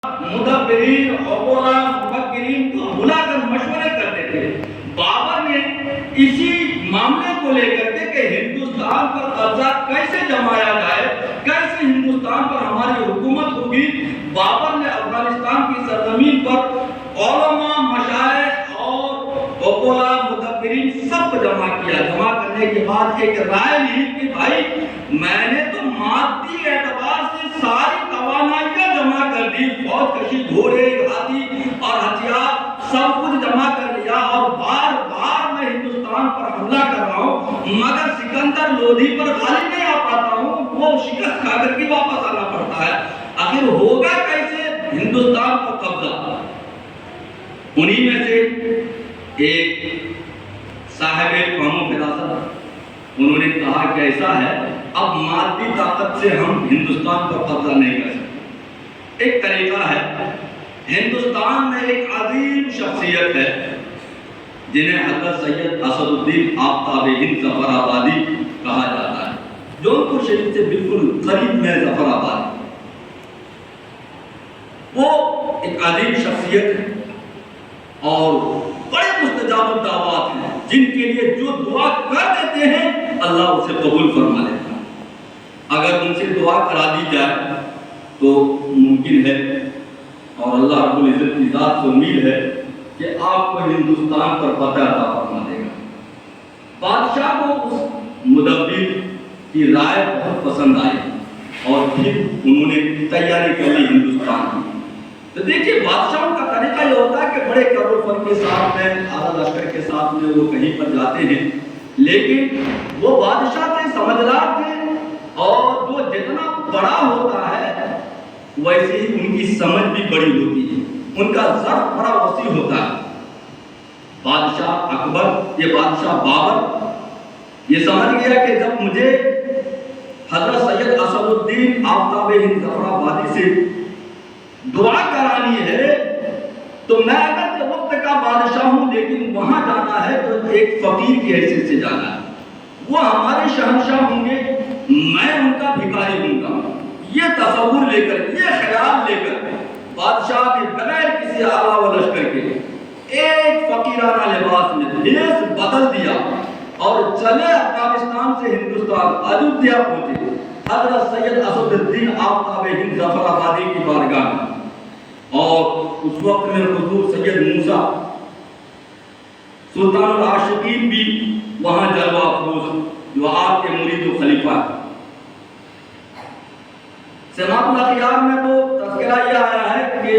مدبرین عقلا مفکرین کو بلا کر مشورے کرتے تھے. بابر نے اسی معاملے کو لے کر کے کہ ہندوستان پر قبضہ کیسے جمایا جائے, کیسے ہندوستان پر ہماری حکومت ہوگی, بابر نے افغانستان کی سرزمین پر علماء, مشائخ اور عقلا مدبرین سب کو جمع کیا. جمع کرنے کے بعد ایک رائے لی کہ بھائی میں نے تو مادی اعتبار سے ساری توانائیاں جمع کر دی, فوج کشی, گھوڑے, ہاتھی اور ہتھیار سب کچھ جمع کر لیا اور بار بار میں ہندوستان پر حملہ کر رہا ہوں, مگر سکندر لودھی پر غالب نہیں آ پاتا ہوں, وہ شکست کھا کر کے واپس آنا پڑتا ہے. آخر ہوگا کیسے ہندوستان پر قبضہ؟ انہی میں سے ایک صاحب قوم و فراست, انہوں نے کہا کہ ایسا ہے اب مادی طاقت سے ہم ہندوستان پر قبضہ نہیں کر سکتے. ایک طریقہ ہے, ہندوستان میں ایک عظیم شخصیت ہے جنہیں حضرت سید اسد الدین آفتاب ہند ظفر آبادی کہا جاتا ہے, جونپور شریف سے بالکل قریب میں ظفر آباد. وہ ایک عظیم شخصیت ہے اور بڑے مستجاب الدعوات ہیں, جن کے لیے جو دعا کر دیتے ہیں اللہ اسے قبول فرما لیتا ہے. اگر ان سے دعا کرا دی جائے تو ممکن ہے اور اللہ رب العزت کی ذات سے امید ہے کہ آپ کو ہندوستان پر فتح عطا فرما دے گا. بادشاہ کو اس مدبر کی رائے بہت پسند آئی اور پھر انہوں نے تیاری کر لی ہندوستان کی. تو دیکھیے بادشاہوں کا طریقہ یہ ہوتا ہے کہ بڑے کر و فر کے ساتھ میں, اعلیٰ لشکر کے ساتھ میں وہ کہیں پر جاتے ہیں, لیکن وہ بادشاہ تھے, سمجھدار تھے, اور جو جتنا بڑا ہوتا ہے ویسے ہی ان کی سمجھ بھی بڑی ہوتی ہے, ان کا ظرف بڑا وسیع ہوتا ہے. بادشاہ اکبر, یہ بادشاہ بابر یہ سمجھ گیا کہ جب مجھے حضرت سید اسد الدین آفتاب ہند ظفر آبادی سے دعا کرانی ہے تو میں اگر وقت کا بادشاہ ہوں لیکن وہاں جانا ہے تو ایک فقیر کی حیثیت سے جانا ہے. وہ ہمارے شہنشاہ ہوں گے, میں ان کا بھکاری ہوں گا. یہ تصور لے کر, یہ خیال لے کر بادشاہ نے بغیر کسی آلہ و لشکر کے ایک فقیرانہ لباس میں بھیس بدل دیا اور چلے افغانستان سے ہندوستان ایودھیا پہنچے حضرت سید اسد الدین آفتاب ہند ظفر آبادی کی بارگاہ میں. اور اس وقت میں حضور سید موسیٰ سلطان العاشقین بھی وہاں جلوہ افروز جو آپ کے مرید و خلیفہ ہے. سماعت الاخیار میں تو تذکرہ یہ آیا ہے کہ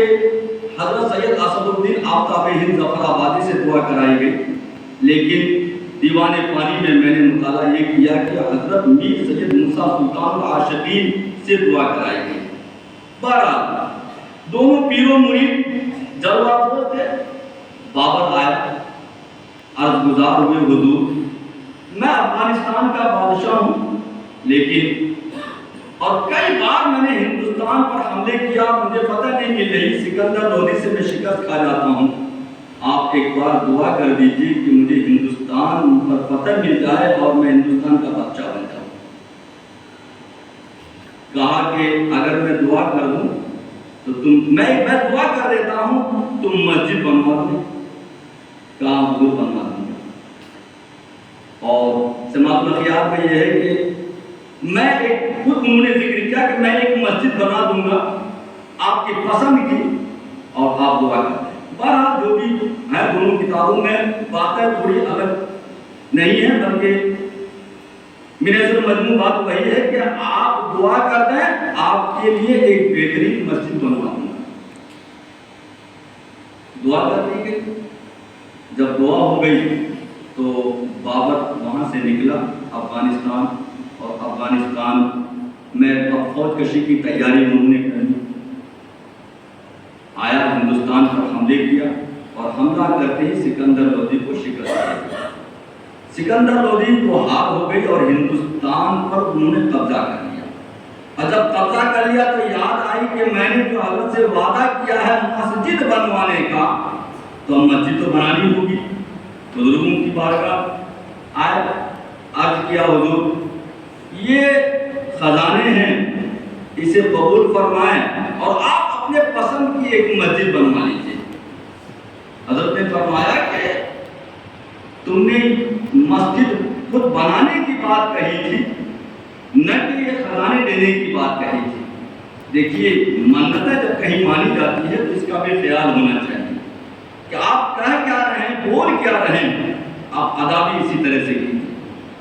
حضرت سید اسد الدین آفتاب ہند ظفر آبادی سے دعا کرائی گئی, لیکن دیوان پانی میں نے مطالعہ یہ کیا کہ حضرت میر سید موسیٰ سلطان العاشقین سے دعا کرائی گئی. بہرحال دونوں پیر و مرید جلوہ افروز تھے. بابر آیا, عرض گزار ہوئے حضور میں افغانستان کا بادشاہ ہوں, لیکن اور کئی بار میں نے ہندوستان پر حملے کیا, مجھے فتح نہیں مل رہی, سکندر لودھی سے میں شکست کھا جاتا ہوں. آپ ایک بار دعا کر دیجیے کہ مجھے ہندوستان پر فتح مل جائے اور میں ہندوستان کا بادشاہ بن جاؤں. کہا کہ اگر میں دعا کر دوں تو میں دعا کر دیتا ہوں, تم مسجد بنوا دیں. کہا حضور بنوا دوں گا. اور سماعت الاخیار میں یہ ہے کہ میں ایک خود انہوں نے ذکر کیا کہ میں ایک مسجد بنا دوں گا آپ کی پسند کی اور آپ دعا کریں. بہرحال جو بھی ہے دونوں کتابوں میں باتیں تھوڑی الگ نہیں ہیں, بلکہ میرے سے مجموع بات وہی ہے کہ آپ دعا کر دیں, آپ کے لیے ایک بہترین مسجد بنوا دوں گا. دعا کر دی گئی. جب دعا ہو گئی تو بابر وہاں سے نکلا افغانستان, اور افغانستان میں فوج کشی کی تیاری انہوں نے کر لی. آیا, ہندوستان پر حملے کیا اور حملہ کرتے ہی سکندر لودھی کو شکست دی. سکندر لودھی کو ہار ہو گئی اور ہندوستان پر انہوں نے قبضہ کر لیا. اور جب قبضہ کر لیا تو یاد آئی کہ میں نے جو حضرت سے وعدہ کیا ہے مسجد بنوانے کا, تو مسجد تو بنانی ہوگی. بزرگوں کی بارگاہ آئے, عرض کیا حضور یہ خزانے ہیں, اسے قبول فرمائیں اور آپ اپنے پسند کی کی ایک مسجد بنوا لیجیے۔ حضرت نے فرمایا کہ تم نے مسجد خود بنانے کی بات کہی تھی، نہ کہ یہ خزانے دینے کی بات کہی تھی۔ دیکھیے منتیں جب کہیں مانی جاتی ہے تو اس کا بھی خیال ہونا چاہیے کہ آپ کہہ کیا رہے ہیں، بول کیا رہے ہیں، آپ ادا بھی اسی طرح سے کیجیے۔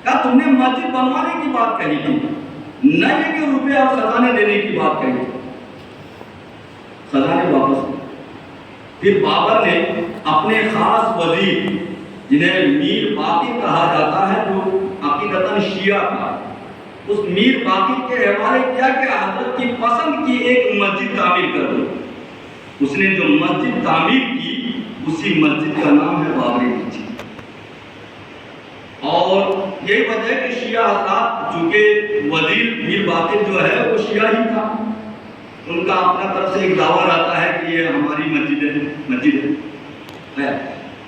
کیا تم نے مسجد بنوانے کی بات کہی تھی، نہ یہ کہ روپے اور خزانے دینے کی بات کہی تھی۔ خزانے واپس۔ پھر بابر نے اپنے خاص وزیر جنہیں میر باقر کہا جاتا ہے، جو عقیدتاً شیعہ تھا، اس میر باقر کے حوالے کیا کہ حضرت کی پسند کی ایک مسجد تعمیر کر دو۔ اس نے جو مسجد تعمیر کی اسی مسجد کا نام ہے بابری مسجد۔ اور یہی وجہ ہے کہ شیعہ حضرات، چونکہ وزیر میر باقر جو ہے وہ شیعہ ہی تھا، ان کا اپنا طرف سے ایک دعویٰ رہتا ہے کہ یہ ہماری مسجد ہے۔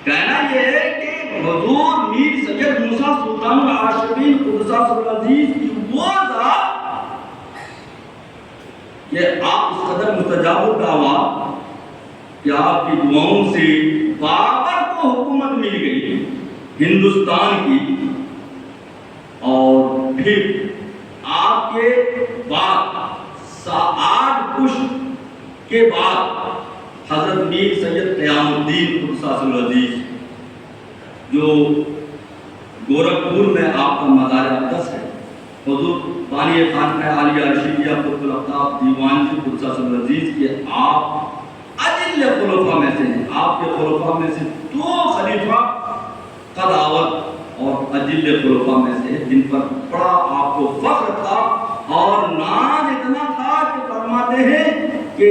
کہنا یہ ہے کہ حضور میر سید موسیٰ سلطان العاشقین قدس سرہ العزیز کی وہ ذات کہ آپ اس قدر مستجاب الدعوات کہ آپ کی دعاؤں سے بابر کو حکومت مل گئی ہندوستان کی، اور پھر آپ کے بعد 8 پشت کے بعد حضرت میر سید قیام الدین قدس سرہ العزیز جو گورکھپور میں آپ کا مزار اقدس ہے، حضور بانی خانقاہ عالیہ رشیدیہ قطب الآفتاب دیوان جی قدس سرہ العزیز کے آپ اجل خلفاء میں سے ہیں۔ آپ کے خلفاء میں سے 2 خلیفہ قداوت اور اجل خلفاء میں سے جن پر بڑا آپ کو فخر تھا اور ناز اتنا تھا کہ فرماتے ہیں کہ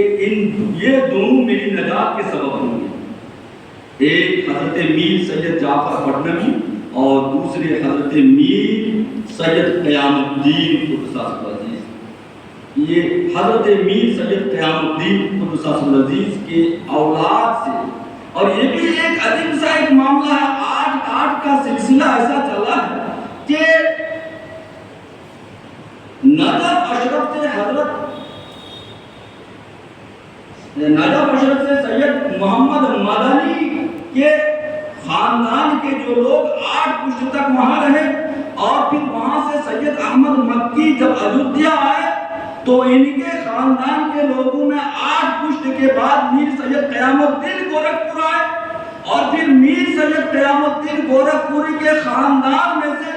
یہ دونوں میری نجات کے سبب ہوں گے۔ ایک حضرت میر سید جعفر پٹنوی اور دوسرے حضرت میر سید قیام الدین قدس سرہ العزیز۔ یہ حضرت میر سید قیام الدین قدس سرہ العزیز کے اولاد سے، اور یہ بھی ایک عجیب سا ایک معاملہ ہے، 8 کا سلسلہ ایسا چلا ہے کہ نجف اشرف سے سید محمد مدنی کے خاندان کے جو لوگ 8 پشت تک وہاں رہے، اور پھر وہاں سے سید احمد مکی جب ایودھیا آئے تو ان کے خاندان کے لوگوں میں 8 پشت کے بعد میر سید قیام الدین گورکھپور آئے، اور پھر میر سید قیام الدین گورکھپوری کے خاندان میں سے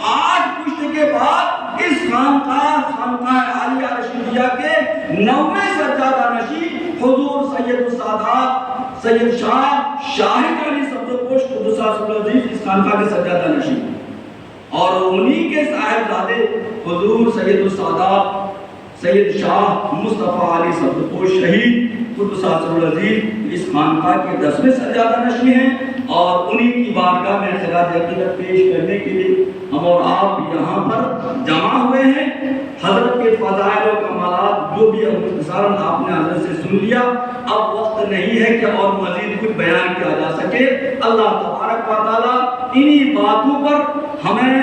8 پشت کے بعد اس خانقاہ عالیہ رشیدیہ کے 9ویں سجادہ نشین حضور سید السادات سید شاہد علی سبزپوش قدس سرہ العزیز اس خانقاہ کے سجادہ نشین، اور انہی کے صاحبزادے حضور سید السادات سید شاہ مصطفیٰ علی سبزپوش شہید قدس سرہ العزیز اس خانقاہ کے 10ویں سجادہ نشین ہیں، اور انہی کی بارگاہ میں خراج عقیدت پیش کرنے کے لیے ہم اور آپ یہاں پر جمع ہوئے ہیں۔ حضرت کے فضائل و کمالات جو بھی مختصراً آپ نے حضرت سے سن لیا، اب وقت نہیں ہے کہ اور مزید کچھ بیان کیا جا سکے۔ اللہ تبارک و تعالیٰ انہی باتوں پر ہمیں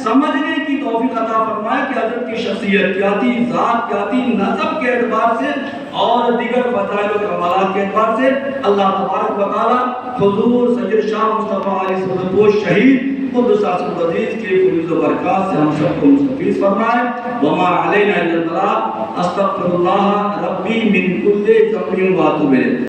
سمجھنے کی توفیق عطا فرمائے کہ حضرت کی شخصیت کیا تھی، ذات کیا تھی، نسب کے اعتبار سے اور دیگر فضائل و کمالات کے اعتبار سے۔ اللہ تبارک و تعالیٰ حضور سید شاہ مصطفیٰ علی سبزپوش شہید قدس سرہ العزیز کے فیض و برکات سے ہم سب کو مستفیض فرمائے۔ وما علینا الا البلاغ، استغفر اللہ ربی من کل ذنب و اتوب الیہ۔